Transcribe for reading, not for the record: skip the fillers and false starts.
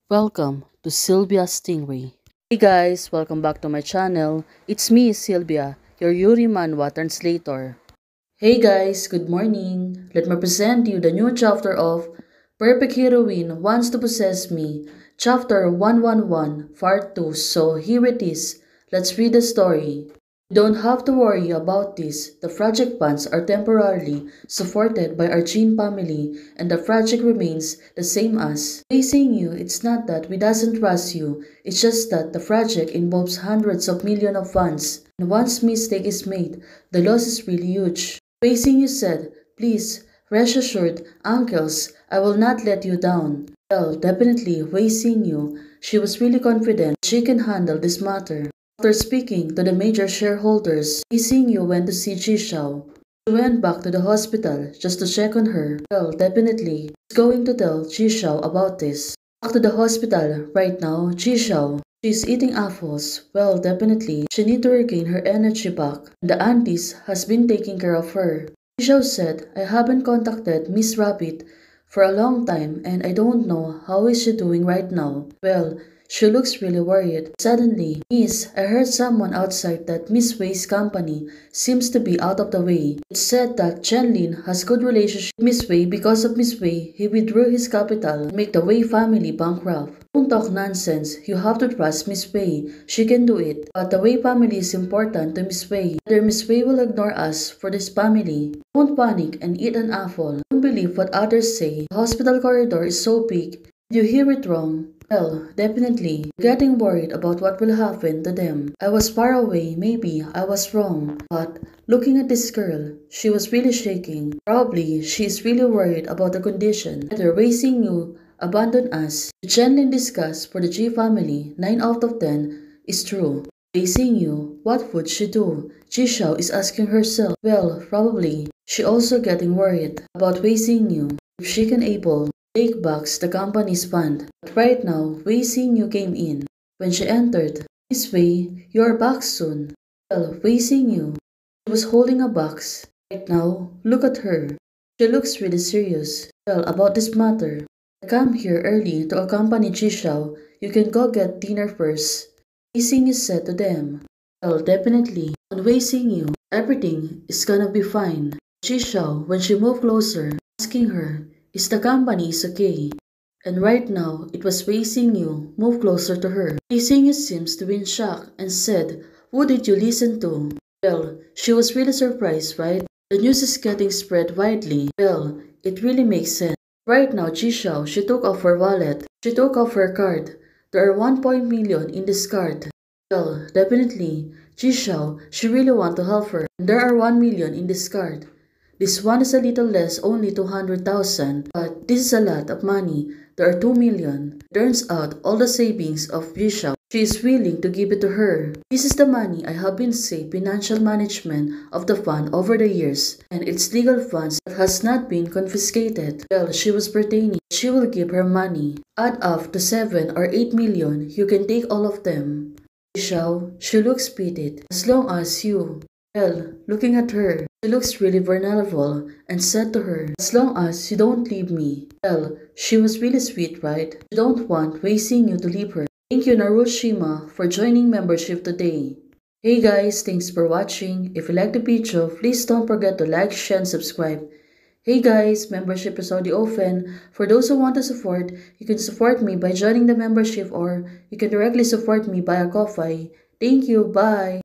Welcome to Sylvia Stingray. Hey guys, welcome back to my channel. It's me, Sylvia, your Yuri Manhwa translator. Hey guys, good morning. Let me present you the new chapter of Perfect Heroine Wants to Possess Me, Chapter 111, Part 2. So here it is. Let's read the story. You don't have to worry about this. The project funds are temporarily supported by our Jean family, and the project remains the same as. Facing you, it's not that we doesn't trust you, it's just that the project involves hundreds of millions of funds, and once mistake is made, the loss is really huge. Facing you said, please, rest assured, uncles, I will not let you down. Well, definitely, Facing you, she was really confident she can handle this matter. After speaking to the major shareholders, Lee Xingyu went to see Ji Xiao. She went back to the hospital just to check on her. Well, definitely, she's going to tell Ji Xiao about this. Back to the hospital. Right now, Ji Xiao. She's eating apples. Well, definitely, she need to regain her energy back. The aunties has been taking care of her. Ji Xiao said, I haven't contacted Miss Rabbit for a long time and I don't know how is she doing right now. Well, she looks really worried. Suddenly, Miss, I heard someone outside that Miss Wei's company seems to be out of the way. It's said that Chen Lin has good relationship with Miss Wei. Because of Miss Wei, he withdrew his capital to make the Wei family bankrupt. Don't talk nonsense. You have to trust Miss Wei. She can do it. But the Wei family is important to Miss Wei. Whether Miss Wei will ignore us for this family. Don't panic and eat an apple. Don't believe what others say. The hospital corridor is so big. Did you hear it wrong? Well, definitely. Getting worried about what will happen to them. I was far away, maybe I was wrong. But looking at this girl, she was really shaking. Probably she is really worried about the condition. Whether raising you abandon us. The Chenlin discussed for the G family, 9 out of 10 is true. Raising you, what would she do? Ji Xiao is asking herself. Well, probably she also getting worried about raising you. If she can able take back the company's fund. But right now, Wei Xingyu came in. When she entered, Miss Wei, you're back soon. Well, Wei Xingyu, she was holding a box. Right now, look at her. She looks really serious. Well, about this matter, I come here early to accompany Ji Xiao. You can go get dinner first. Wei Xingyu said to them. Well, definitely. On Wei Xingyu, everything is gonna be fine. Ji Xiao, when she moved closer, asking her, is the company is okay? And right now, it was Wei Xingyu move closer to her. Wei Xingyu seems to be in shock and said, who did you listen to? Well, she was really surprised, right? The news is getting spread widely. Well, it really makes sense. Right now, Ji Xiao, she took off her wallet. She took off her card. There are 1 million in this card. Well, definitely, Ji Xiao, she really want to help her. And there are 1 million in this card. This one is a little less, only 200,000, but this is a lot of money. There are 2 million. Turns out all the savings of Bishop. She is willing to give it to her. This is the money I have been saved financial management of the fund over the years, and it's legal funds that has not been confiscated. Well, she was pertaining. She will give her money. Add up to 7 or 8 million. You can take all of them. Xiao, she looks pitied. As long as you. Well, looking at her, she looks really vulnerable and said to her, as long as you don't leave me. Well, she was really sweet, right? She don't want Wei Xingyu to leave her. Thank you Narushima for joining membership today. Hey guys, thanks for watching. If you like the video, please don't forget to like, share, and subscribe. Hey guys, membership is already open. For those who want to support, you can support me by joining the membership or you can directly support me via Ko-Fi. Thank you, bye!